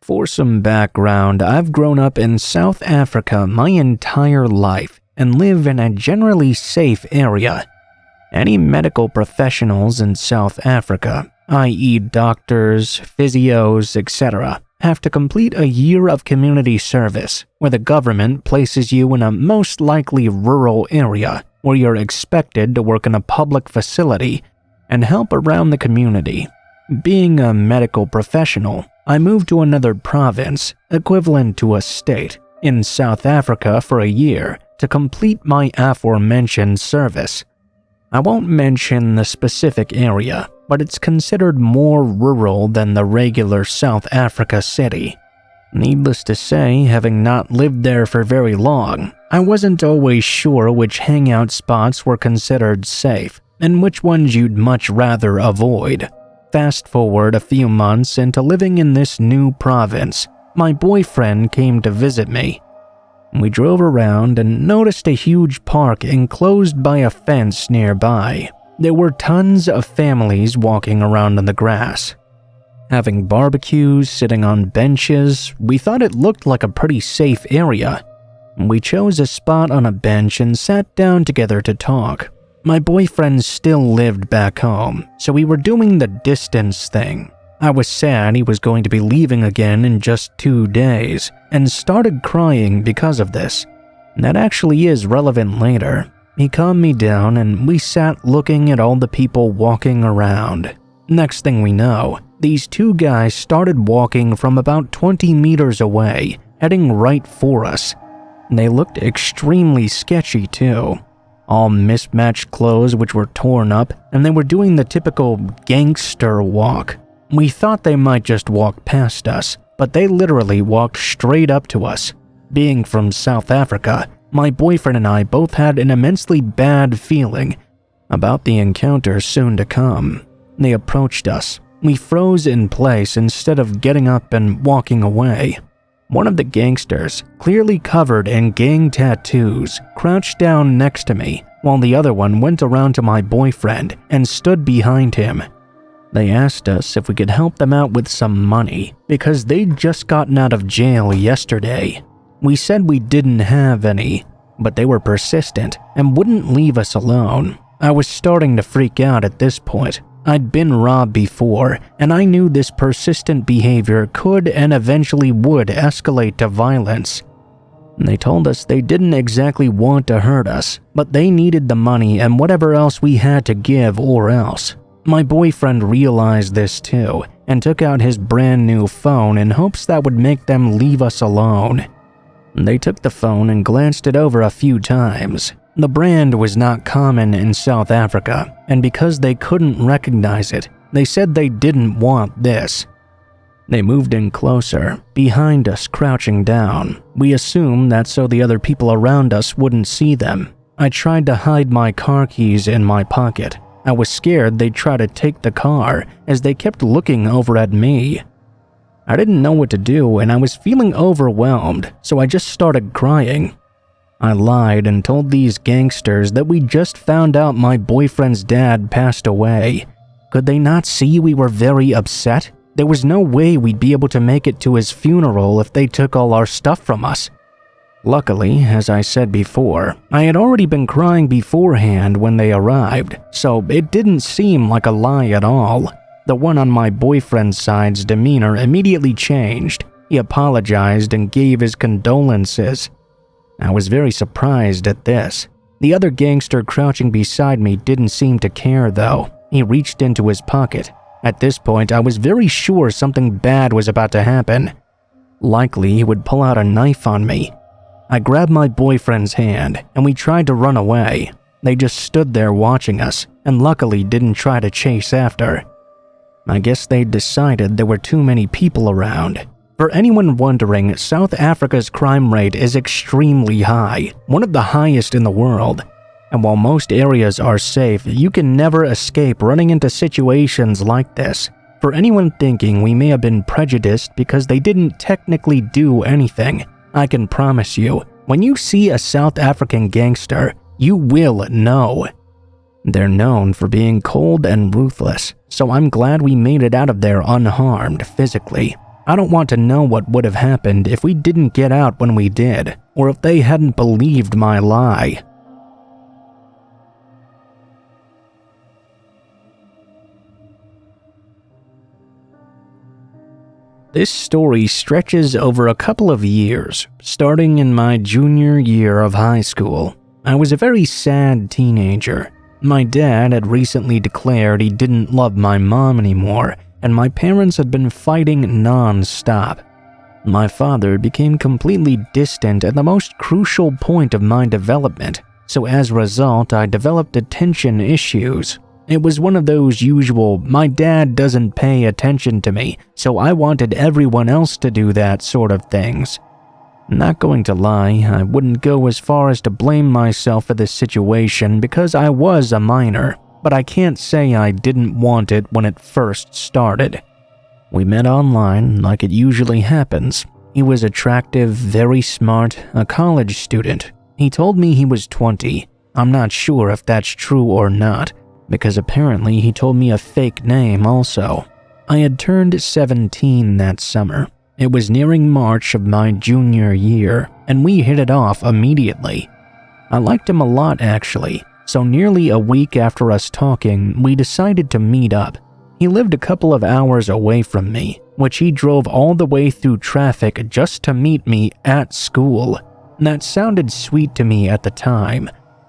For some background, I've grown up in South Africa my entire life and live in a generally safe area. Any medical professionals in South Africa, i.e. doctors, physios, etc., have to complete a year of community service where the government places you in a most likely rural area where you're expected to work in a public facility and help around the community. Being a medical professional, I moved to another province, equivalent to a state, in South Africa for a year to complete my aforementioned service. I won't mention the specific area, but it's considered more rural than the regular South Africa city. Needless to say, having not lived there for very long, I wasn't always sure which hangout spots were considered safe and which ones you'd much rather avoid. Fast forward a few months into living in this new province, my boyfriend came to visit me. We drove around and noticed a huge park enclosed by a fence nearby. There were tons of families walking around in the grass, having barbecues, sitting on benches. We thought it looked like a pretty safe area. We chose a spot on a bench and sat down together to talk. My boyfriend still lived back home, so we were doing the distance thing. I was sad he was going to be leaving again in just 2 days, and started crying because of this. That actually is relevant later. He calmed me down and we sat looking at all the people walking around. Next thing we know, these two guys started walking from about 20 meters away, heading right for us. They looked extremely sketchy too. All mismatched clothes which were torn up, and they were doing the typical gangster walk. We thought they might just walk past us, but they literally walked straight up to us. Being from South Africa, my boyfriend and I both had an immensely bad feeling about the encounter soon to come. They approached us. We froze in place instead of getting up and walking away. One of the gangsters, clearly covered in gang tattoos, crouched down next to me, while the other one went around to my boyfriend and stood behind him. They asked us if we could help them out with some money because they'd just gotten out of jail yesterday. We said we didn't have any, but they were persistent and wouldn't leave us alone. I was starting to freak out at this point. I'd been robbed before, and I knew this persistent behavior could and eventually would escalate to violence. They told us they didn't exactly want to hurt us, but they needed the money and whatever else we had to give or else. My boyfriend realized this too, and took out his brand new phone in hopes that would make them leave us alone. They took the phone and glanced it over a few times. The brand was not common in South Africa, and because they couldn't recognize it, they said they didn't want this. They moved in closer, behind us, crouching down. We assumed that so the other people around us wouldn't see them. I tried to hide my car keys in my pocket. I was scared they'd try to take the car as they kept looking over at me. I didn't know what to do and I was feeling overwhelmed, so I just started crying. I lied and told these gangsters that we just found out my boyfriend's dad passed away. Could they not see we were very upset? There was no way we'd be able to make it to his funeral if they took all our stuff from us. Luckily, as I said before, I had already been crying beforehand when they arrived, so it didn't seem like a lie at all. The one on my boyfriend's side's demeanor immediately changed. He apologized and gave his condolences. I was very surprised at this. The other gangster crouching beside me didn't seem to care though. He reached into his pocket. At this point, I was very sure something bad was about to happen. Likely he would pull out a knife on me. I grabbed my boyfriend's hand and we tried to run away. They just stood there watching us and luckily didn't try to chase after. I guess they decided there were too many people around. For anyone wondering, South Africa's crime rate is extremely high, one of the highest in the world. And while most areas are safe, you can never escape running into situations like this. For anyone thinking we may have been prejudiced because they didn't technically do anything, I can promise you, when you see a South African gangster, you will know. They're known for being cold and ruthless, so I'm glad we made it out of there unharmed physically. I don't want to know what would have happened if we didn't get out when we did, or if they hadn't believed my lie. This story stretches over a couple of years, starting in my junior year of high school. I was a very sad teenager. My dad had recently declared he didn't love my mom anymore, and my parents had been fighting non-stop. My father became completely distant at the most crucial point of my development, so as a result, I developed attention issues. It was one of those usual, my dad doesn't pay attention to me, so I wanted everyone else to do that sort of things. Not going to lie, I wouldn't go as far as to blame myself for this situation because I was a minor, but I can't say I didn't want it when it first started. We met online, like it usually happens. He was attractive, very smart, a college student. He told me he was 20. I'm not sure if that's true or not, because apparently he told me a fake name also. I had turned 17 that summer. It was nearing March of my junior year, and we hit it off immediately. I liked him a lot actually, so nearly a week after us talking, we decided to meet up. He lived a couple of hours away from me, which he drove all the way through traffic just to meet me at school. That sounded sweet to me at the time,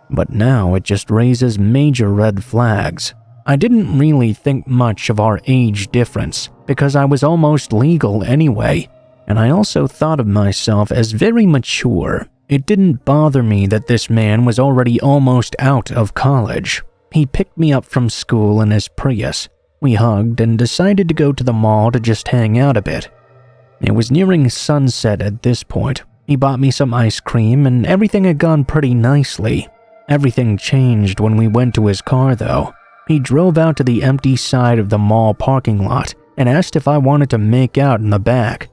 but now it just raises major red flags. I didn't really think much of our age difference because I was almost legal anyway, and I also thought of myself as very mature. It didn't bother me that this man was already almost out of college. He picked me up from school in his Prius. We hugged and decided to go to the mall to just hang out a bit. It was nearing sunset at this point. He bought me some ice cream and everything had gone pretty nicely. Everything changed when we went to his car though. He drove out to the empty side of the mall parking lot and asked if I wanted to make out in the back.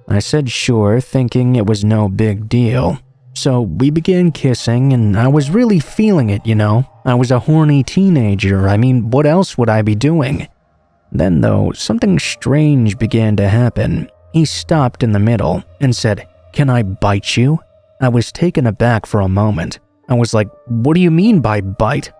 I said sure, thinking it was no big deal. So we began kissing and I was really feeling it, you know. I was a horny teenager, I mean, what else would I be doing? Then though, something strange began to happen. He stopped in the middle and said, "Can I bite you?" I was taken aback for a moment. I was like, "What do you mean by bite?"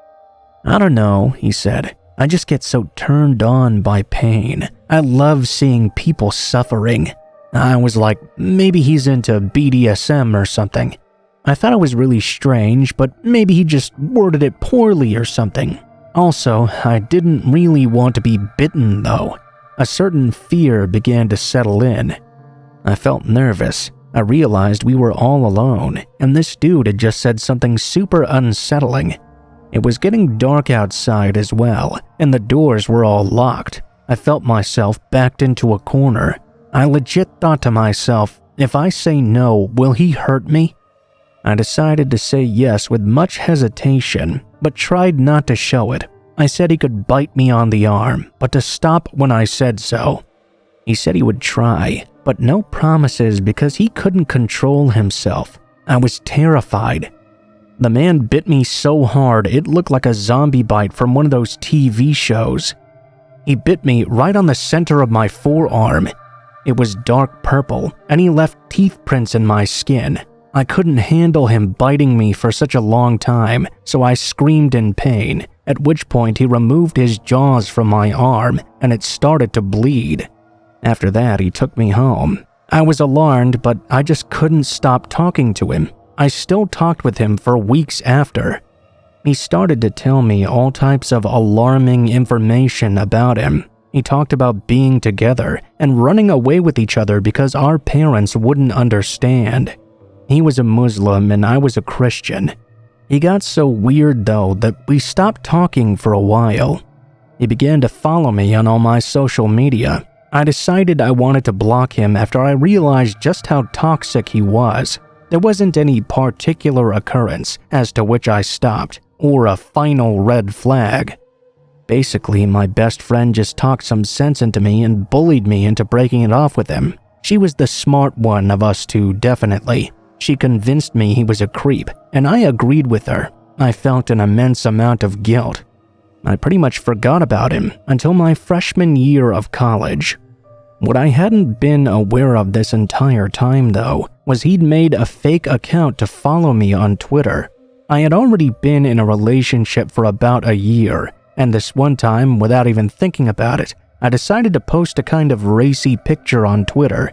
"I don't know," he said. "I just get so turned on by pain. I love seeing people suffering." I was like, maybe he's into BDSM or something. I thought it was really strange, but maybe he just worded it poorly or something. Also, I didn't really want to be bitten though. A certain fear began to settle in. I felt nervous. I realized we were all alone, and this dude had just said something super unsettling. It was getting dark outside as well, and the doors were all locked. I felt myself backed into a corner. I legit thought to myself, if I say no, will he hurt me? I decided to say yes with much hesitation, but tried not to show it. I said he could bite me on the arm, but to stop when I said so. He said he would try, but no promises because he couldn't control himself. I was terrified. The man bit me so hard it looked like a zombie bite from one of those TV shows. He bit me right on the center of my forearm. It was dark purple, and he left teeth prints in my skin. I couldn't handle him biting me for such a long time, so I screamed in pain, at which point he removed his jaws from my arm, and it started to bleed. After that, he took me home. I was alarmed, but I just couldn't stop talking to him. I still talked with him for weeks after. He started to tell me all types of alarming information about him. He talked about being together and running away with each other because our parents wouldn't understand. He was a Muslim and I was a Christian. He got so weird though that we stopped talking for a while. He began to follow me on all my social media. I decided I wanted to block him after I realized just how toxic he was. There wasn't any particular occurrence as to which I stopped, or a final red flag. Basically, my best friend just talked some sense into me and bullied me into breaking it off with him. She was the smart one of us two, definitely. She convinced me he was a creep, and I agreed with her. I felt an immense amount of guilt. I pretty much forgot about him until my freshman year of college. What I hadn't been aware of this entire time, though, was he'd made a fake account to follow me on Twitter. I had already been in a relationship for about a year, and this one time, without even thinking about it, I decided to post a kind of racy picture on Twitter.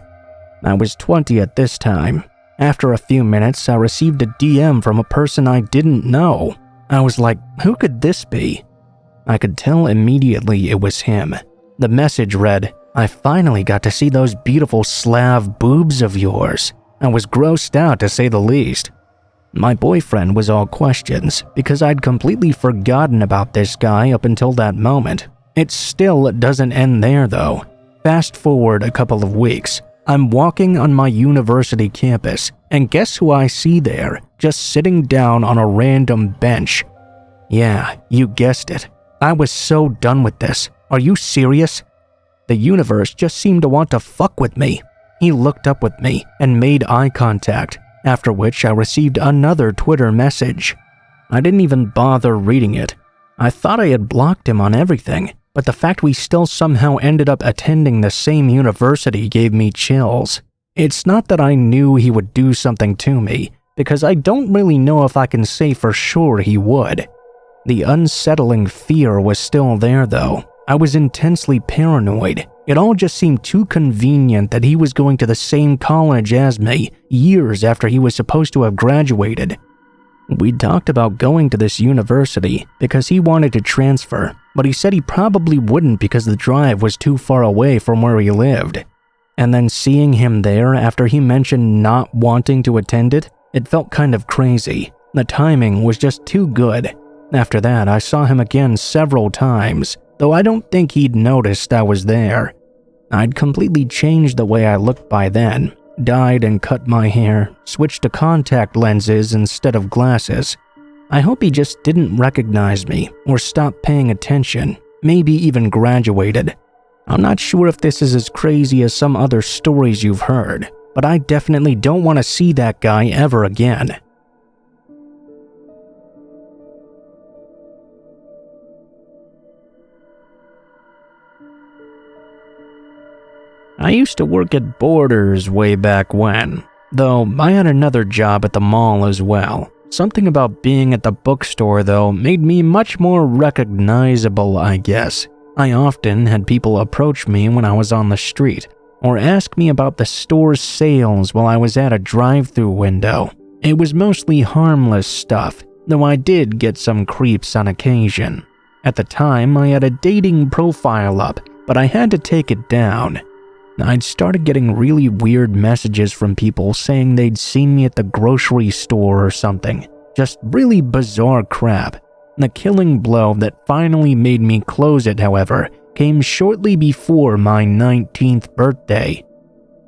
I was 20 at this time. After a few minutes, I received a DM from a person I didn't know. I was like, who could this be? I could tell immediately it was him. The message read, "I finally got to see those beautiful Slav boobs of yours." I was grossed out, to say the least. My boyfriend was all questions because I'd completely forgotten about this guy up until that moment. It still doesn't end there, though. Fast forward a couple of weeks. I'm walking on my university campus, and guess who I see there, just sitting down on a random bench? Yeah, you guessed it. I was so done with this. Are you serious? The universe just seemed to want to fuck with me. He looked up with me and made eye contact, after which I received another Twitter message. I didn't even bother reading it. I thought I had blocked him on everything, but the fact we still somehow ended up attending the same university gave me chills. It's not that I knew he would do something to me, because I don't really know if I can say for sure he would. The unsettling fear was still there, though. I was intensely paranoid. It all just seemed too convenient that he was going to the same college as me, years after he was supposed to have graduated. We talked about going to this university because he wanted to transfer, but he said he probably wouldn't because the drive was too far away from where he lived. And then seeing him there after he mentioned not wanting to attend it, it felt kind of crazy. The timing was just too good. After that, I saw him again several times, though I don't think he'd noticed I was there. I'd completely changed the way I looked by then. Dyed and cut my hair, switched to contact lenses instead of glasses. I hope he just didn't recognize me or stop paying attention, maybe even graduated. I'm not sure if this is as crazy as some other stories you've heard, but I definitely don't want to see that guy ever again. I used to work at Borders way back when, though I had another job at the mall as well. Something about being at the bookstore, though, made me much more recognizable, I guess. I often had people approach me when I was on the street, or ask me about the store's sales while I was at a drive-thru window. It was mostly harmless stuff, though I did get some creeps on occasion. At the time, I had a dating profile up, but I had to take it down. I'd started getting really weird messages from people saying they'd seen me at the grocery store or something. Just really bizarre crap. The killing blow that finally made me close it, however, came shortly before my 19th birthday.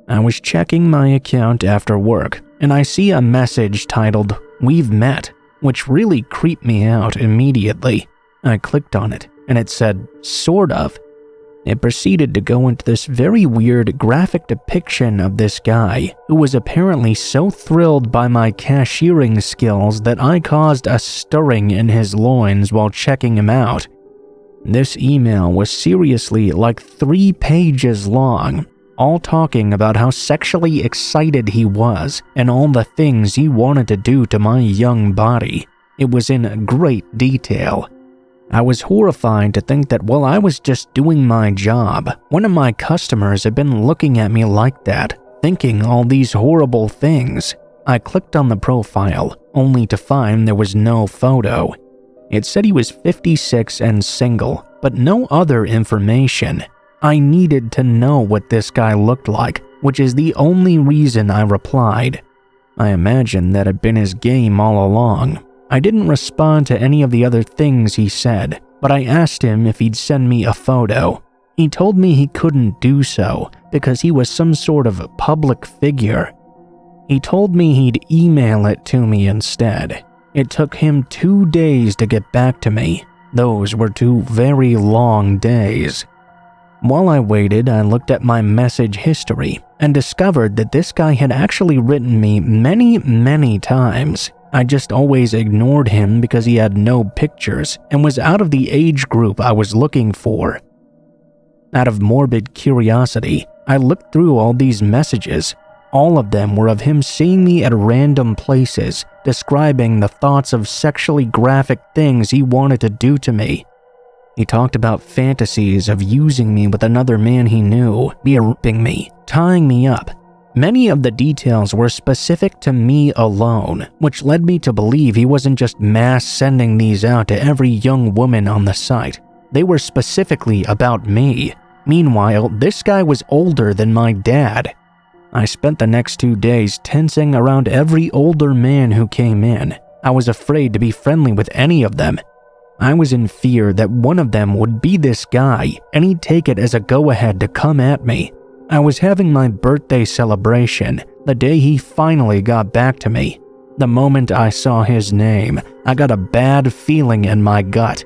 I was checking my account after work, and I see a message titled, "We've met," which really creeped me out immediately. I clicked on it, and it said, "Sort of." It proceeded to go into this very weird graphic depiction of this guy, who was apparently so thrilled by my cashiering skills that I caused a stirring in his loins while checking him out. This email was seriously like 3 pages long, all talking about how sexually excited he was and all the things he wanted to do to my young body. It was in great detail. I was horrified to think that while I was just doing my job, one of my customers had been looking at me like that, thinking all these horrible things. I clicked on the profile, only to find there was no photo. It said he was 56 and single, but no other information. I needed to know what this guy looked like, which is the only reason I replied. I imagined that had been his game all along. I didn't respond to any of the other things he said, but I asked him if he'd send me a photo. He told me he couldn't do so because he was some sort of public figure. He told me he'd email it to me instead. It took him 2 days to get back to me. Those were 2 very long days. While I waited, I looked at my message history and discovered that this guy had actually written me many times. I just always ignored him because he had no pictures and was out of the age group I was looking for. Out of morbid curiosity, I looked through all these messages. All of them were of him seeing me at random places, describing the thoughts of sexually graphic things he wanted to do to me. He talked about fantasies of using me with another man he knew, raping me, tying me up. Many of the details were specific to me alone, which led me to believe he wasn't just mass sending these out to every young woman on the site. They were specifically about me. Meanwhile, this guy was older than my dad. I spent the next 2 days tensing around every older man who came in. I was afraid to be friendly with any of them. I was in fear that one of them would be this guy, and he'd take it as a go-ahead to come at me. I was having my birthday celebration, the day he finally got back to me. The moment I saw his name, I got a bad feeling in my gut.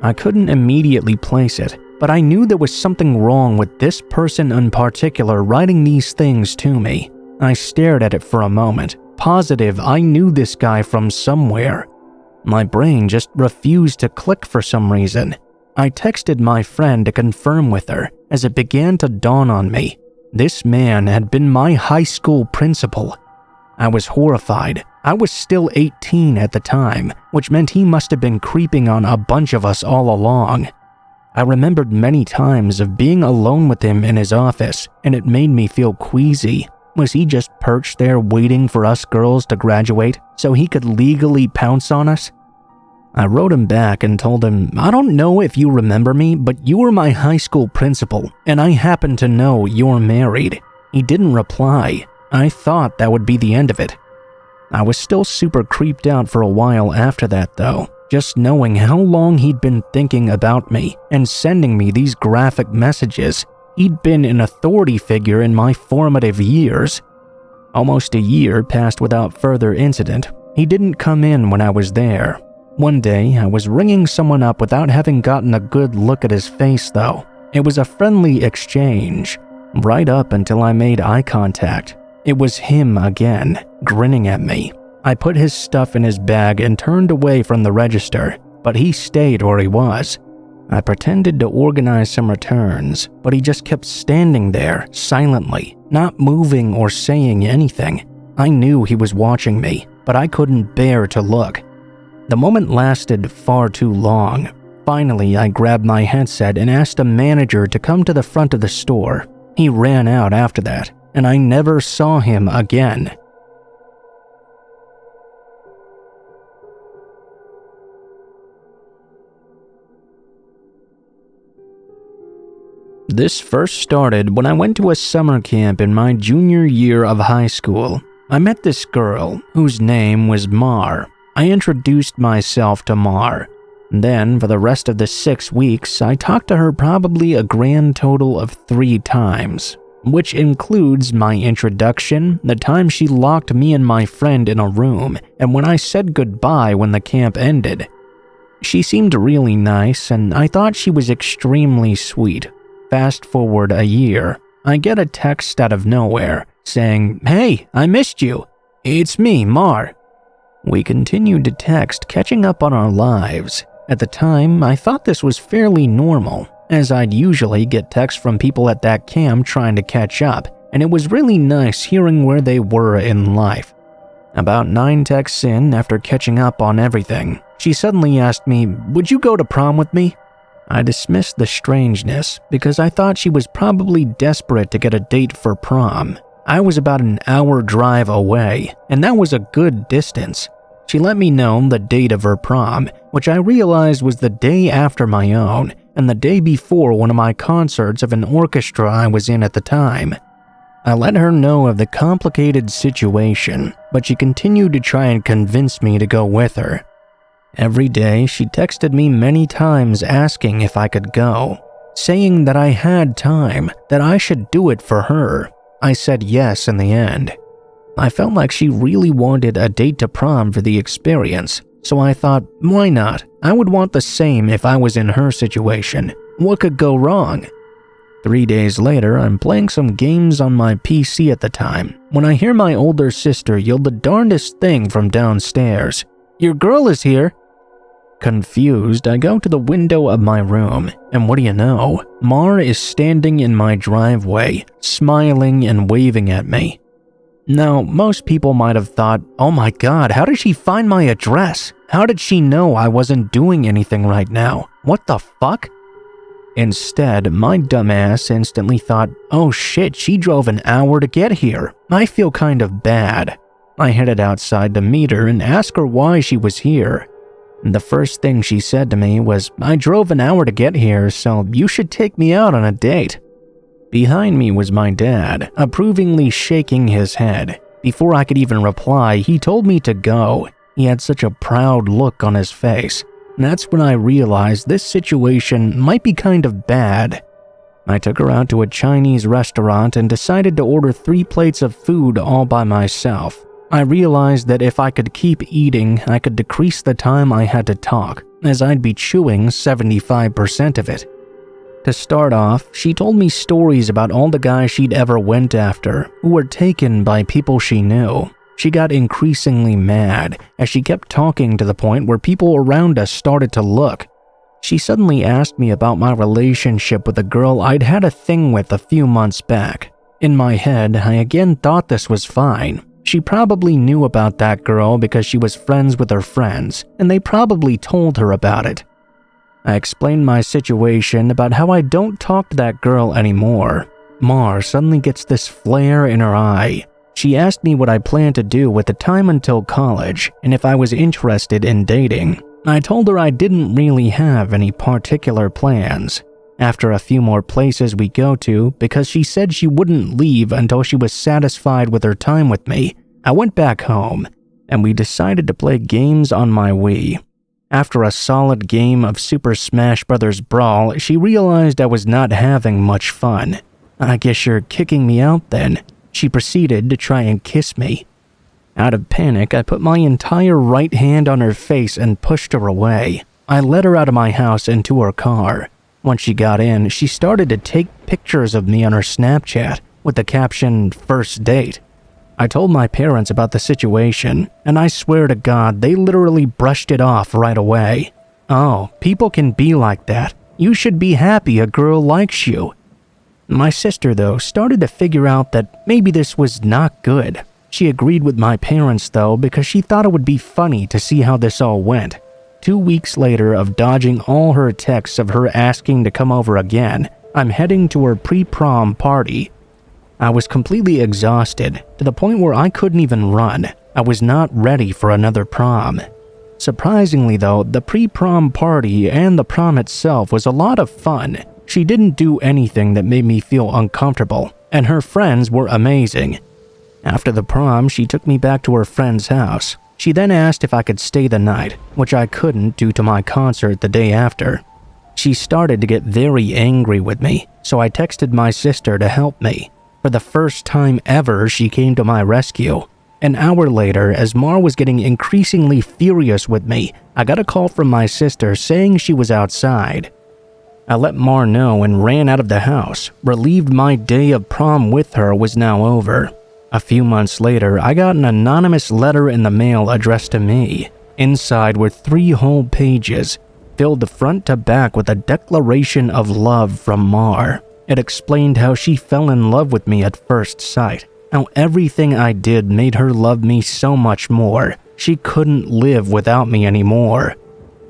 I couldn't immediately place it, but I knew there was something wrong with this person in particular writing these things to me. I stared at it for a moment, positive I knew this guy from somewhere. My brain just refused to click for some reason. I texted my friend to confirm with her as it began to dawn on me. This man had been my high school principal. I was horrified. I was still 18 at the time, which meant he must have been creeping on a bunch of us all along. I remembered many times of being alone with him in his office, and it made me feel queasy. Was he just perched there waiting for us girls to graduate so he could legally pounce on us? I wrote him back and told him, I don't know if you remember me, but you were my high school principal, and I happen to know you're married. He didn't reply. I thought that would be the end of it. I was still super creeped out for a while after that though, just knowing how long he'd been thinking about me and sending me these graphic messages. He'd been an authority figure in my formative years. Almost a year passed without further incident. He didn't come in when I was there. One day, I was ringing someone up without having gotten a good look at his face though. It was a friendly exchange, right up until I made eye contact. It was him again, grinning at me. I put his stuff in his bag and turned away from the register, but he stayed where he was. I pretended to organize some returns, but he just kept standing there, silently, not moving or saying anything. I knew he was watching me, but I couldn't bear to look. The moment lasted far too long. Finally, I grabbed my headset and asked a manager to come to the front of the store. He ran out after that, and I never saw him again. This first started when I went to a summer camp in my junior year of high school. I met this girl, whose name was Mar. I introduced myself to Mar. Then, for the rest of the 6 weeks, I talked to her probably a grand total of 3 times, which includes my introduction, the time she locked me and my friend in a room, and when I said goodbye when the camp ended. She seemed really nice, and I thought she was extremely sweet. Fast forward a year, I get a text out of nowhere saying, "Hey, I missed you. It's me, Mar." We continued to text, catching up on our lives. At the time, I thought this was fairly normal, as I'd usually get texts from people at that camp trying to catch up, and it was really nice hearing where they were in life. About 9 texts in, after catching up on everything, she suddenly asked me, "Would you go to prom with me?" I dismissed the strangeness because I thought she was probably desperate to get a date for prom. I was about an hour drive away, and that was a good distance. She let me know the date of her prom, which I realized was the day after my own, and the day before one of my concerts of an orchestra I was in at the time. I let her know of the complicated situation, but she continued to try and convince me to go with her. Every day, she texted me many times asking if I could go, saying that I had time, that I should do it for her. I said yes in the end. I felt like she really wanted a date to prom for the experience, so I thought, why not? I would want the same if I was in her situation. What could go wrong? 3 days later, I'm playing some games on my PC at the time, when I hear my older sister yell the darndest thing from downstairs. "Your girl is here!" Confused, I go to the window of my room, and what do you know? Mar is standing in my driveway, smiling and waving at me. Now, most people might have thought, oh my god, how did she find my address? How did she know I wasn't doing anything right now? What the fuck? Instead, my dumbass instantly thought, oh shit, she drove an hour to get here. I feel kind of bad. I headed outside to meet her and ask her why she was here. The first thing she said to me was, I drove an hour to get here, so you should take me out on a date. Behind me was my dad, approvingly shaking his head. Before I could even reply, he told me to go. He had such a proud look on his face. That's when I realized this situation might be kind of bad. I took her out to a Chinese restaurant and decided to order 3 plates of food all by myself. I realized that if I could keep eating, I could decrease the time I had to talk, as I'd be chewing 75% of it. To start off, she told me stories about all the guys she'd ever went after, who were taken by people she knew. She got increasingly mad, as she kept talking to the point where people around us started to look. She suddenly asked me about my relationship with a girl I'd had a thing with a few months back. In my head, I again thought this was fine. She probably knew about that girl because she was friends with her friends, and they probably told her about it. I explained my situation about how I don't talk to that girl anymore. Mar suddenly gets this flare in her eye. She asked me what I planned to do with the time until college, and if I was interested in dating. I told her I didn't really have any particular plans. After a few more places we go to, because she said she wouldn't leave until she was satisfied with her time with me, I went back home, and we decided to play games on my Wii. After a solid game of Super Smash Bros. Brawl, she realized I was not having much fun. I guess you're kicking me out then. She proceeded to try and kiss me. Out of panic, I put my entire right hand on her face and pushed her away. I led her out of my house and to her car. Once she got in, she started to take pictures of me on her Snapchat with the caption, "First date." I told my parents about the situation, and I swear to God, they literally brushed it off right away. Oh, people can be like that. You should be happy a girl likes you. My sister, though, started to figure out that maybe this was not good. She agreed with my parents, though, because she thought it would be funny to see how this all went. 2 weeks later of dodging all her texts of her asking to come over again, I'm heading to her pre-prom party. I was completely exhausted, to the point where I couldn't even run. I was not ready for another prom. Surprisingly though, the pre-prom party and the prom itself was a lot of fun. She didn't do anything that made me feel uncomfortable, and her friends were amazing. After the prom, she took me back to her friend's house. She then asked if I could stay the night, which I couldn't due to my concert the day after. She started to get very angry with me, so I texted my sister to help me. For the first time ever, she came to my rescue. An hour later, as Mar was getting increasingly furious with me, I got a call from my sister saying she was outside. I let Mar know and ran out of the house, relieved my day of prom with her was now over. A few months later, I got an anonymous letter in the mail addressed to me. Inside were 3 whole pages, filled the front to back with a declaration of love from Mar. It explained how she fell in love with me at first sight, how everything I did made her love me so much more. She couldn't live without me anymore.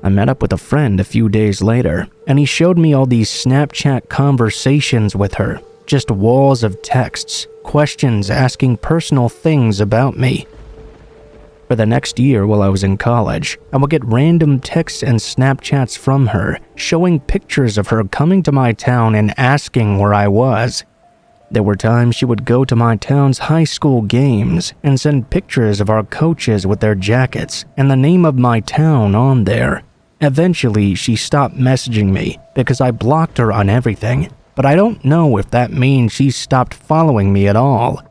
I met up with a friend a few days later, and he showed me all these Snapchat conversations with her. Just walls of texts, questions asking personal things about me. For the next year while I was in college, I would get random texts and Snapchats from her, showing pictures of her coming to my town and asking where I was. There were times she would go to my town's high school games and send pictures of our coaches with their jackets and the name of my town on there. Eventually, she stopped messaging me because I blocked her on everything, but I don't know if that means she stopped following me at all.